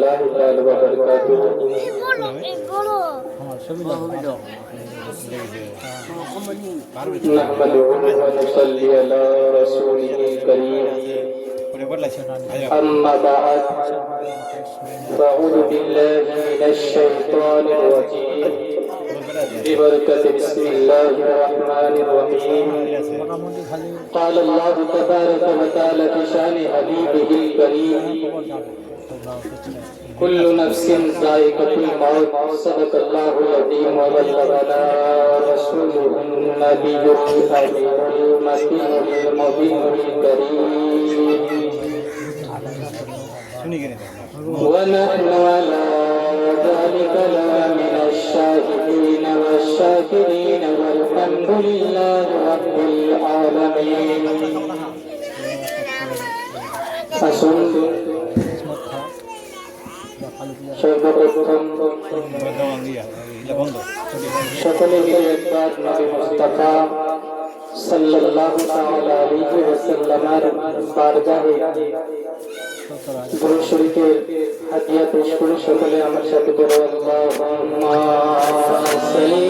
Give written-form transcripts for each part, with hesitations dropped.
الله تعالى وبركاته نحمده ونصلي على رسوله الكريم أما بعد فأعوذ بالله من الشيطان الرجيم ببركة بسم الله الرحمن الرحيم قال الله تبارك وتعالى في شأن حبيبه الكريم كل نفس ذائقة الموت صدق الله العظيم وبلغنا رسوله النبي الأمين المكين المبين الكريم ونحن على ذلك لمن الشاهدين والشاكرين والحمد لله رب العالمين সর্বপ্রথম সকলে মিলে একবার নবী মুস্তাফা সাল্লাল্লাহু তাআলা আলাইহি ওয়াসাল্লামের বারগাহে দুরূদ শরীফের হাদিয়া পেশ করে সকলে আমার সাথে বলো আল্লাহুম্মা সাল্লি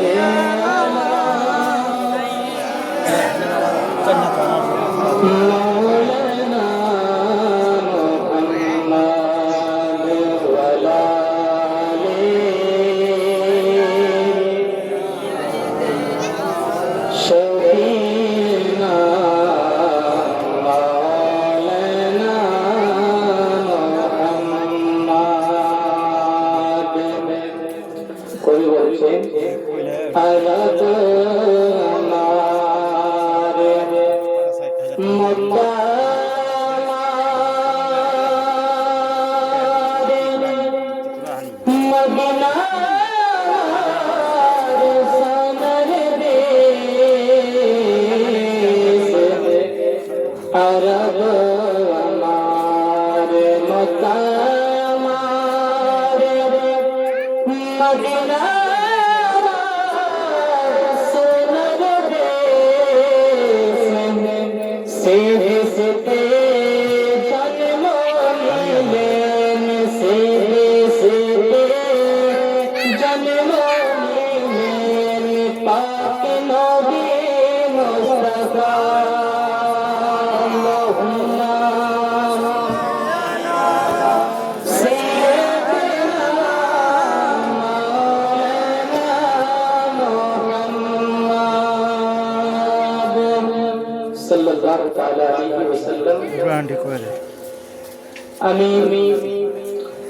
আমি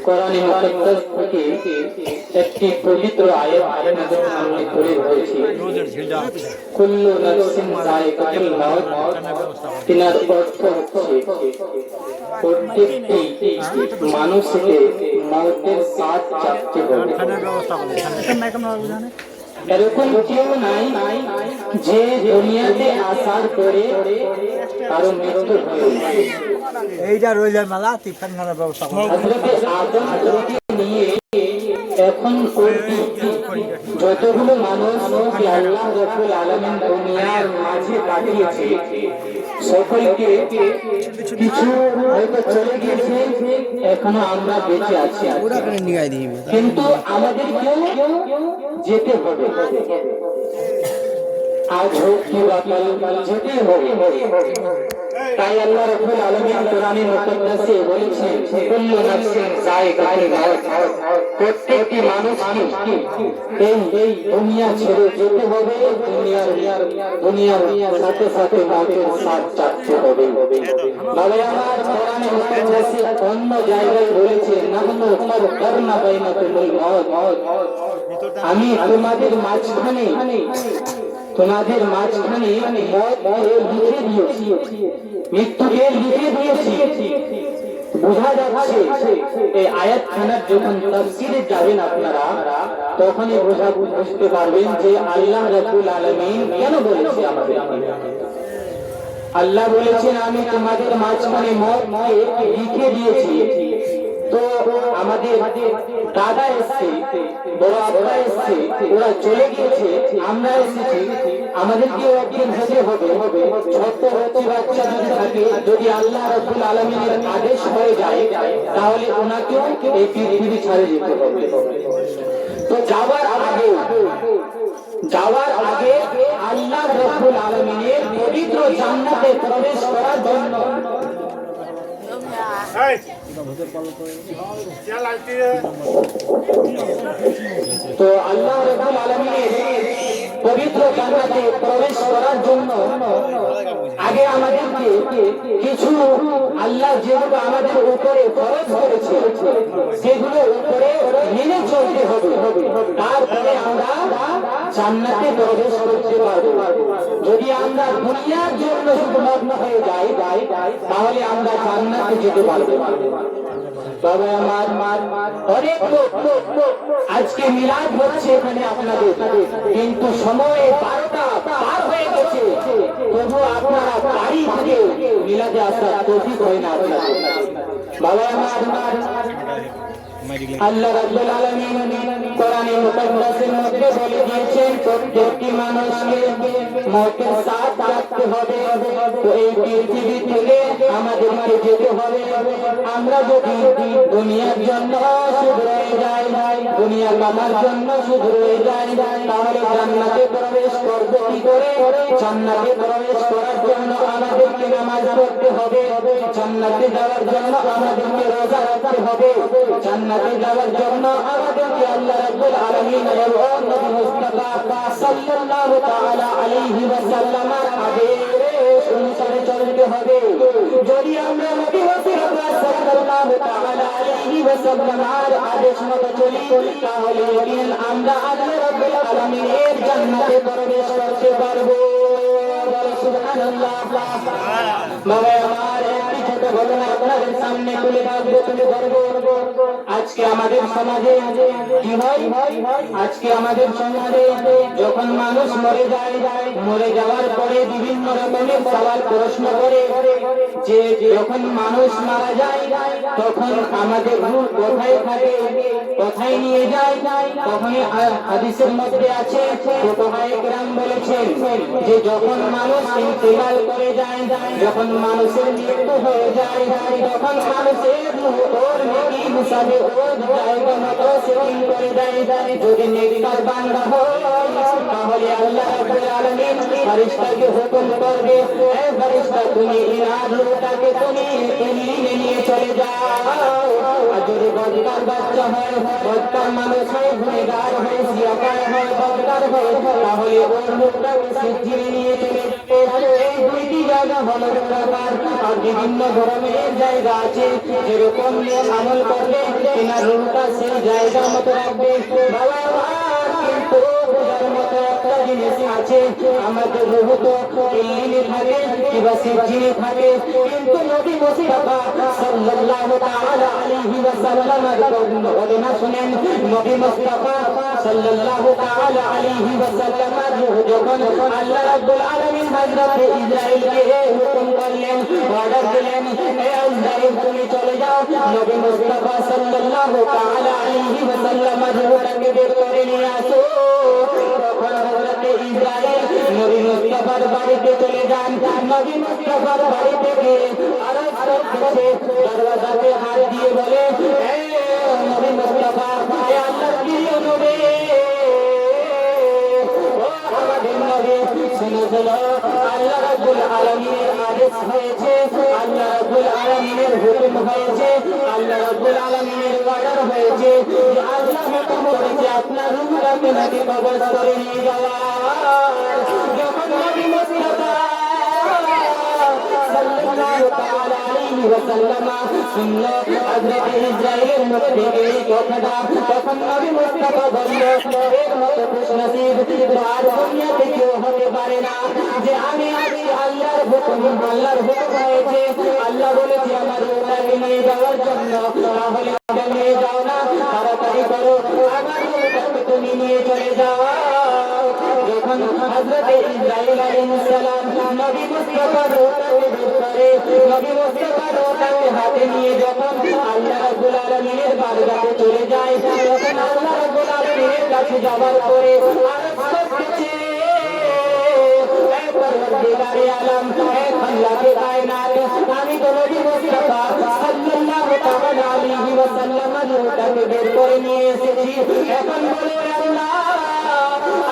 কোরআনে মুকদ্দাস থেকে একটি পবিত্র আয়াত আপনাদের সামনে তুলে ধরেছি কুল্লু নাফসিন যায়কাতুল মাউত তিনার অর্থ হচ্ছে প্রত্যেকটি মানুষকে মওতের স্বাদ চাখতে হবে। এরকম কেউ নাই যে দুনিয়াতে আসার পরে কারো মৃত্যু হয়। এইটা রইলের মেলা তিফানখানার ব্যবস্থা হযরতে আদম নিয়ে এখন যতগুলো মানুষ আল্লাহ রাব্বুল আলামিন দুনিয়ার মাঝে পাঠিয়েছে সকলকে কিছু হয়তো চলে গিয়েছে, এখনো আমরা বেঁচে আছি, কিন্তু আমাদেরকেও যেতে হবে। আজ হোক কি কাল যেতে হবে। তাই আল্লাহ রাব্বুল আলামিন কোরআনে মুকদ্দাসে বলেছেন কুল্লু নাফসিন যায়কাতুল মাউত, প্রত্যেকটি মানুষকে এই দুনিয়া ছেড়ে যেতে হবে, দুনিয়ার সাথে সাথে মওতের স্বাদ চাখতে হবে। বাবা আমার কোরআনে মুকদ্দাসে অন্য জায়গায় বলেছেন নাহনু ফারকারনা বাইনাকুমুল মাউত, আমি তোমাদের মাঝখানে মওত লিখে দিয়েছি, মৃত্যুকে লিখে দিয়েছি। বোঝা যাচ্ছে এই আয়াতখানার যখন তাফসীরে যাবেন আপনারা তখনই বুঝতে পারবেন যে আল্লাহ রাব্বুল আলামিন কেন বলেছে আমাদের। আল্লাহ বলেছেন আমি তোমাদের মাঝখানে মওতকে লিখে দিয়েছি। তো আমাদের দাদা এসছে, বড় আব্বা এসছে, ওরা চলে গিয়েছে, আমরা এসেছি, আমাদেরকেও একদিন যেতে হবে। ছোট্ট বাচ্চা যদি থাকে, যদি আল্লাহ রাব্বুল আলামিনের আদেশ হয়ে যায়, তাহলে ওনাকেও এই পৃথিবী ছেড়ে যেতে হবে। তো যাওয়ার আগে আল্লাহ রাব্বুল আলামিনের পবিত্র জান্নাতে প্রবেশ করার জন্য তো আল্লাহ রাব্বুল আলামিনের পবিত্র জান্নাতে প্রবেশ করার জন্য আগে আমাদেরকে কিছু আল্লাহ যেগুলো আমাদের উপরে ফরজ করেছে সেগুলো উপরে মেনে চলতে হবে, তারপরে আমরা জান্নাতে প্রবেশ করতে পারবো। যদি আমরা দুনিয়ার জন্য শুধু মগ্ন হয়ে যাই তাহলে আমরা জান্নাতে যেতে পারবো। তবে আমার অনেক লোক আজকে মিলাদ হচ্ছে এখানে আপনাদের, কিন্তু সময় 12টা পার হয়ে গেছে, তবু আপনারা বাড়ি থেকে মিলাদে আসার তৌফিক হয় না আপনাদের। বাবা আমার আল্লাহ রাব্বুল আলামিন কোরআনে মুকাদ্দাসের মধ্যে বলে দিয়েছেন প্রত্যেকটি মানুষকে মওতের সাথ রাখতে হবে। তো এই পৃথিবী থেকে আমাদেরকে যেতে হবে। আমরা যদি দুনিয়ার জন্য শুধু রয়ে যাই, দুনিয়া কামার জন্য শুধু রয়ে যাই, তাহলে জান্নাতে প্রবেশ করব কি করে? জান্নাতে প্রবেশ করার জন্য আমাদেরকে নামাজ পড়তে হবে, জান্নাতে যাওয়ার জন্য আমাদেরকে রোজা রাখতে হবে, জান্নাতে যাওয়ার জন্য আমাদেরকে আল্লাহ রাব্বুল আলামিনের এবং নবী মুস্তাফা সাল্লাল্লাহু তাআলা আলাইহি ওয়াসাল্লামের আদেশ অনুসারে চলতে হবে। যদি আমরা নবী মুস্তাফা সাল্লাল্লাহু তাআলা আলাইহি ওয়াসাল্লামের আদেশ মতো চলি, তাহলে আমরা আল্লাহ রাব্বুল আলামিনের জান্নাতে প্রবেশ করতে পারবো। সুবহানাল্লাহ। বাবা আমার একটি ছোট ঘটনা আপনাদের সামনে তুলে ধরবো। আজকে আমাদের সমাজে কি হয়? আজকে আমাদের সমাজে যখন মানুষ মরে যায়, মরে যাওয়ার পরে বিভিন্ন রকমের সওয়াল প্রশ্ন করে যে যখন মানুষ মারা যায় তখন আমাদের রূহ কোথায় থাকে, কোথায় নিয়ে যায়? তখন হাদিসের মধ্যে আছে, ফুকাহায়ে কেরাম বলেছেন যে যখন মানুষ ইন্তেকাল করে যায়, যখন মানুষের মৃত্যু হয়ে যায়, তখন মানুষের রূহ ওর নেকি হিসাবে ওর জায়গা মতো সেটিং করে দেয়। যদি নেককার বান্দা হয় তাহলে আল্লাহ রাব্বুল আলামিন ফেরেশতাকে হুকুম করবে, হে ফেরেশতা তুমি ইনার রূহটাকে তুমি নিয়ে চলে যাও। আর যদি বদকার বাচ্চা হয়, বদকার মানুষ হয়, গুনাহগার হয়, সিয়াকার হয়, বদকার হয়, তাহলে ওর রূহটাকে সিজিয়ে নিয়ে চলে যাবে। এই দুইটি জায়গা হলো প্রকার। আর বিভিন্ন ধরনের জায়গা আছে, যেরকম আমল করলে ইনার রূহটা সেই জায়গা মতো রাখবে। বাবা কিন্তু বোঝার মতো একটা জিনিস আছে, আমাদের রূহ তো ইল্লিনে থাকে কিংবা সিজিনে থাকে, কিন্তু নবী মুস্তাফা সাল্লাল্লাহু তাআলা আলাইহি ওয়াসাল্লামের ঘটনা শুনেন। নবী মুস্তাফা সাল্লাল্লাহু তাআলা আলাইহি ওয়াসাল্লামের রূহ যখন আল্লাহ রাব্বুল আলামিন হযরত ইসরাঈলকে হুকুম করলেন, অর্ডার দিলেন, হে ইসরাঈল তুমি চলে যাও, নবী মুস্তাফা সাল্লাল্লাহু তাআলা আলাইহি ওয়াসাল্লামের রূহটাকে বের করে নিয়ে আসো। তখন হযরত ইসরাঈল নবী মুস্তাফার বাড়িতে চলে যান। নবী মুস্তাফার বাড়ি থেকে আরজ করতেছে, দরওয়াজাতে হাত দিয়ে বলে, হে নবী মুস্তাফা, হে আল্লাহর প্রিয় নবী, ও আমাদের নবী, শুনো আল্লাহ রাব্বুল আলামিনের আদেশ হয়েছে, আল্লাহ রাব্বুল আলামিনের হুকুম হয়েছে, আল্লাহ রাব্বুল আলামিনের অর্ডার হয়েছে যে আল্লাহ হুকুম করেছে আপনার রূহটাকে নাকি কবজ করে নিয়ে যাওয়া। যখন নবী মুস্তাফা সাল্লাল্লাহু তাআলা আলাইহি ওয়াসাল্লাম শুনলো হযরত ইসরাঈলের মুখ থেকে এই কথাটা, তখন নবী মুস্তাফা বলল, এর মতো খুশনসিব আর দুনিয়াতে কেউ হতে পারে না যে আমি আছি আল্লাহর হুকুম হয়েছে, আল্লাহ বলেছে আমার রূহটাকে নিয়ে যাওয়ার জন্য, তাহলে নিয়ে যাও না, তাড়াতাড়ি করো, আমার রূহটাকে তুমি নিয়ে চলে যাও। যখন হযরত ইসরাঈল আলাইহিস সালাম নবী মুস্তাফার রূহটাকে বের করে, নবী মুস্তাফার রূহটাকে হাতে নিয়ে যখন আল্লাহ রাব্বুল আলামিনের বারগাহে চলে যায়, তখন আল্লাহ রাব্বুল আলামিনের কাছে যাওয়ার পরে আরজ করতেছে, আলম আল্লাহকে কায়নাত আমি তো নবী মুস্তাফা সাল্লাল্লাহু তাআলা আলাইহি ওয়াসাল্লামের রূহটাকে বের করে নিয়ে এসেছি এখন বলে আল্লাহ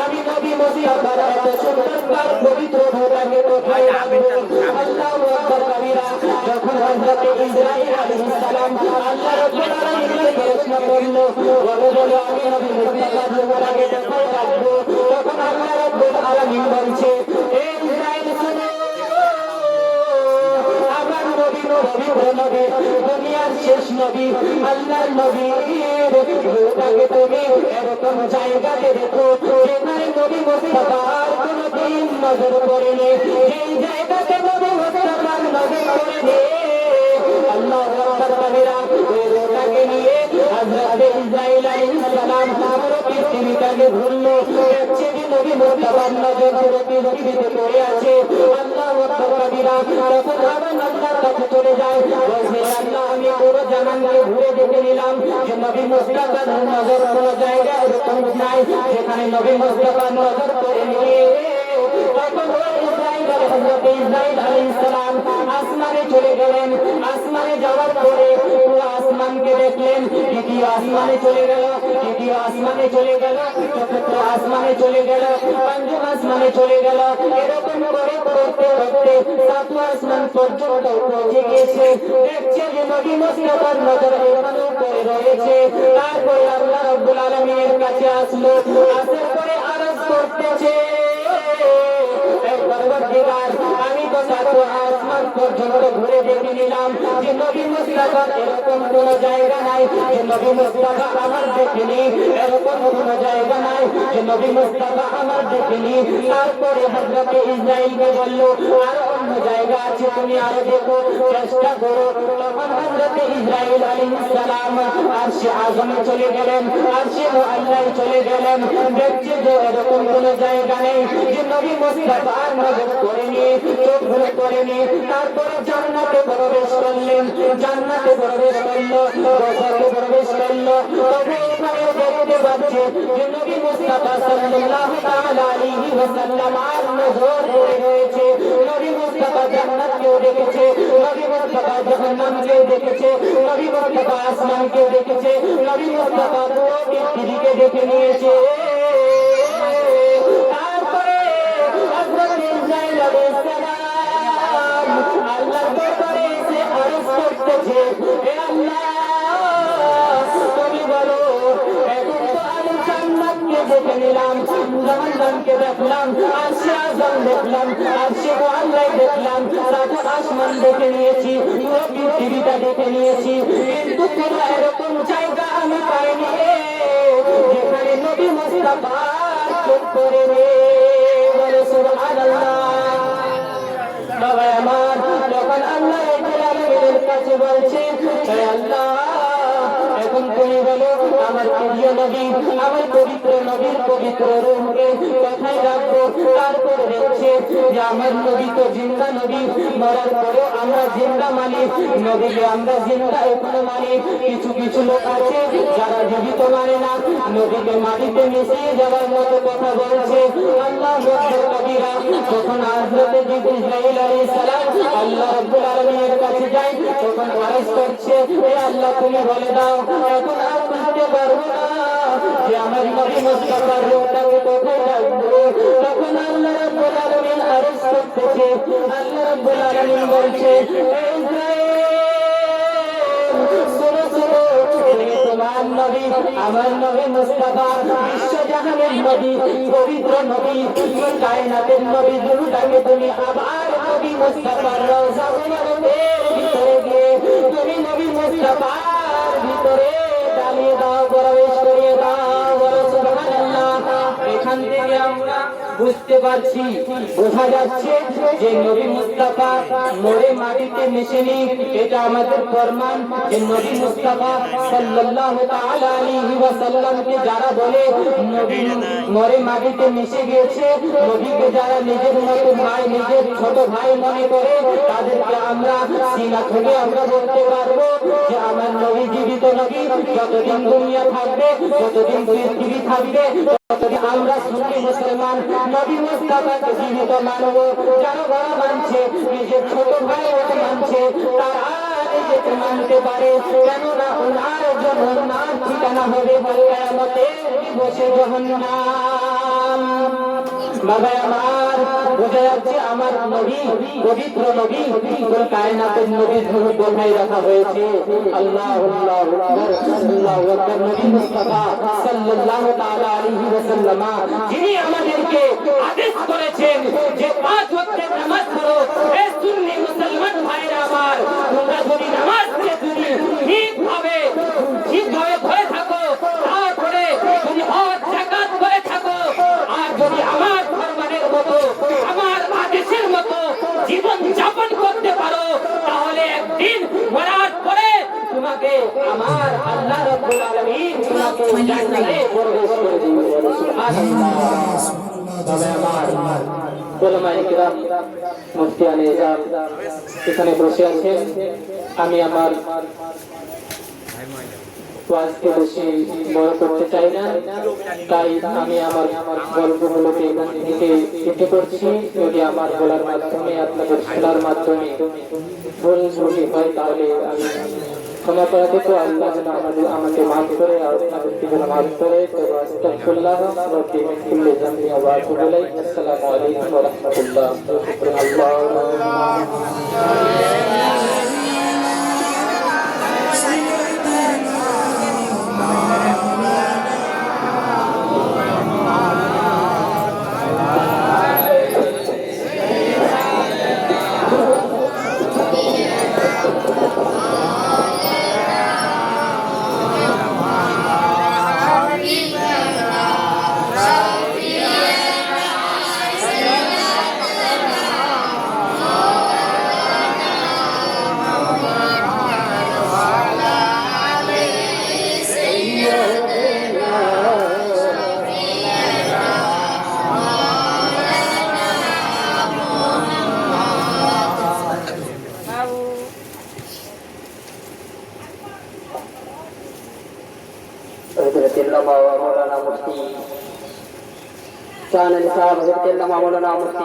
আমি নবী মুস্তাফার এত সুন্দর পবিত্র রূহটাকে কোথায় রাখবো আল্লাহু আকবার কবিরা যখন হযরত ইসরাঈল আলাইহিস সালাম আল্লাহ রাব্বুল আলামিনকে প্রশ্ন করলো বলে আমি নবী মুস্তাফার রূহটাকে কোথায় রাখবো তখন আল্লাহ রাব্বুল আলামিন বলছে হে ইসরাঈল শুনো আমার নবী দুনিয়ার শেষ নবী আল্লাহর নবী রূহটাকে তুমি এরকম জায়গাতে রেখো যেখানে নবী মুস্তাফার কোনদিন নজর পড়েনি যেই জায়গাতে নবী মুস্তাফার নজর পড়েনি আল্লাহু আকবার কবিরা ওই রূহটাকে নিয়ে হযরত ইসরাঈল আলাইহিস সালাম পুরো পৃথিবীটাকে ঘুরলো দেখছে যে নবী মুস্তাফার নজর পুরো পৃথিবীতে পড়ে আছে আল্লাহু আকবার কবিরা তখন আবার আল্লাহর কাছে চলে যায় বলছে আল্লাহ আমি পুরো জাহানকে ঘুরে দেখে নিলাম যে নবী মুস্তাফার নজর কোন জায়গায় এরকম নাই যেখানে নবী মুস্তাফার নজর পড়েনি তখন হযরত ইসরাঈল আলাইহিস সালাম আসমানে চলে গেলেন আসমানে যাওয়ার পরে পুরো আসমানকে দেখলেন দ্বিতীয় আসমানে চলে গেল তৃতীয় আসমানে চলে গেল চতুর্থ আসমানে চলে গেল পঞ্চম আসমানে চলে গেল এরকম করে করতে করতে সাতওয়া আসমান পর্যন্ত পৌঁছে গিয়েছে দেখছে যে নবী মুস্তাফার নজর এখানে উপরে রয়েছে তারপরে আল্লাহ রাব্বুল আলামিনের কাছে আসলো আসার পরে আরজ করতেছে আমি তো সাত আসমান পর্যন্ত ঘুরে দেখে নিলাম যে নবী মুস্তাফার এরকম কোন জায়গা নাই যে নবী মুস্তাফা আমার দেখিনি এরকম কোন জায়গা নাই যে নবী মুস্তাফা আমার দেখিনি তারপরে হযরত ইসরাঈলকে বলল আর অন্য জায়গা আছে তুমি আরো দেখো চেষ্টা করো তখন হযরত ইসরাঈল আলাইহিস সালাম আরশে আযমে চলে গেলেন আরশে মুআল্লায় চলে গেলেন দেখছে যে এরকম কোন জায়গা নেই যে নবী মুস্তাফা আর নজর করেনি চোখ ভরে করেনি তারপরে জান্নাতে প্রবেশ করলেন জান্নাতে প্রবেশ করলো রোজাতে প্রবেশ করলো তবে এখানে দেখতে পাচ্ছে যে নবী মুস্তাফা সাল্লাল্লাহু তাআলা আলাইহি ওয়াসাল্লাম আর নজর পড়ে রয়েছে নবী মুস্তাফা জান্নাতকেও দেখেছে নবী মুস্তাফা জাহান্নামকেও দেখেছে নবী মুস্তাফা আসমানকেও দেখেছে নবী মুস্তাফা পুরো পৃথিবীকে দেখে নিয়েছে তারপরে হযরত ইসরাঈল আলাইহিস সালাম আল্লাহর দরবারে এসে আরজ করতেছে হে আল্লাহ তুমি বলো এখন তো আমি জান্নাতকে দেখে নিলাম জাহান্নামকে দেখলাম আরশে আযম দেখলাম আরশে মুআল্লায় দেখলাম সাত আসমান দেখে নিয়েছি পুরো পৃথিবীটা দেখে নিয়েছি কিন্তু কোনো এরকম জায়গা আমি পাইনি যেখানে নবী মুস্তাফা চোখ পড়েনি বলে সুবহানাল্লাহ বাবা আমার যখন আল্লাহ রাব্বুল আলামিনের কাছে বলছে হে আল্লাহ এখন তুমি বলো আমার প্রিয় নবী আমার পবিত্র নবীর পবিত্র রূহকে কোথায় রাখবো তারপর দেখছে যে আমার নবী তো জিন্দা নবী মরার পরে আমরা জিন্দা মানি নবীকে আমরা জিন্দা এখনো মানি কিছু কিছু লোক আছে যারা জীবিত মানে না নবীকে মাটিতে মিশিয়ে যাওয়ার মতো কথা বলছে আল্লাহ আকবার কবিরা যখন হযরত ইসরাঈল আলাইহিস সালাম আল্লাহ রাব্বুল আলামিনের কাছে যায় তখন আরজ করছে হে আল্লাহ তুমি বলে দাও এখন আর বুঝতে পারবো না যে আমার নবী মুস্তাফার রূহটাকে কোথায় রাখবো তখন আল্লাহ রাব্বুল আলামিন আরজ করতেছে আল্লাহ রাব্বুল আলামিন বলছে হে ইসরাঈল শোনো শোনো তোমার নবী আমার নবী মুস্তাফা বিশ্বজাহানের নবী পবিত্র নবী কায়নাতের নবী রূহটাকে তুমি আবার নবী মুস্তাফার রওজা মুবারকের ভিতরে গিয়ে তুমি নবী মুস্তাফার ভিতরে ডালিয়ে দাও প্রবেশ করিয়ে দাও বলো সুবহানাল্লাহ এখান থেকে আমরা বুঝতে পারছি বোঝা যাচ্ছে যে নবী মুস্তাফা মরে মাটিতে মিশেনি এটা আমাদের প্রমাণ যে নবী মুস্তাফা সাল্লাল্লাহু তাআলা আলাইহি ওয়াসাল্লামকে যারা বলে নবী মরে মাটিতে মিশে গিয়েছে নবীকে যারা নিজের মতো ভাই নিজের ছোট ভাই মনে করে তাদেরকে আমরা সিনা থেকে আমরা বলতে পারবো যে আমার নবী জীবিত নবী যতদিন দুনিয়া থাকবে ততদিন পৃথিবী থাকবে যদি আমরা সুন্নি মুসলমান নবী মুস্তাফাকে জীবিত মানব, যারা বড় মানছে নিজের ছোট ভাই ওকে মানছে, তারা নিজেকে মানতে পারে, কেননা ওনার জন্য ওনার ঠিকানা হবে কিয়ামতের দিবসে জাহান্নাম। বাবা আমার বোঝা যাচ্ছে আমার নবী পবিত্র নবী, কায়নাতের নবী বলতে রাখা হয়েছে আল্লাহু আকবার আল্লাহু আকবার। নবী মুস্তাফা সাল্লাল্লাহু তাআলা আলাইহি ওয়াসাল্লাম যিনি আমাদেরকে আদেশ করেছেন যে 5 ওয়াক্তের নামাজ পড়ো। এই সুন্নি মুসলমান ভাইরা আমার, তোমরা যদি নামাজকে যদি ঠিকভাবে পড়ে থাকো, তারপরে যদি হজ যাকাত করে থাকো, আর যদি আমার ফরমানের মতো আমার আদেশের মতো জীবন যাপন করতে পারো, তাহলে একদিন মরার পরে তোমাকে আমার আল্লাহ রাব্বুল আলামিন তোমাকে জান্নাতে প্রবেশ করে দিবে। সুবহানাল্লাহ। তবে আমার ওলামায়ে কিরাম, মুফতিয়ানে ইজাম এখানে বসে আছেন। আমি আমার ওয়াজকে বেশি বড় করতে চাই না, তাই আমি আমার গল্পগুলোকে এখান থেকে কেটে করছি। যদি আমার বলার মাধ্যমে আপনাদের শোনার মাধ্যমে ভুল ত্রুটি হয় তাহলে আমি ক্ষমা করে দেবো। আল্লাহ যেন আমাকে মাফ করে, আপনাদেরকে যেন মাফ করে। তো আস্তাগফিরুল্লাহ রাব্বি মিন কুল্লি যামবি ওয়া আতুবু ইলাইহি। আসসালামু আলাইকুম ওয়া রাহমাতুল্লাহ। मौलाना मुफ्ती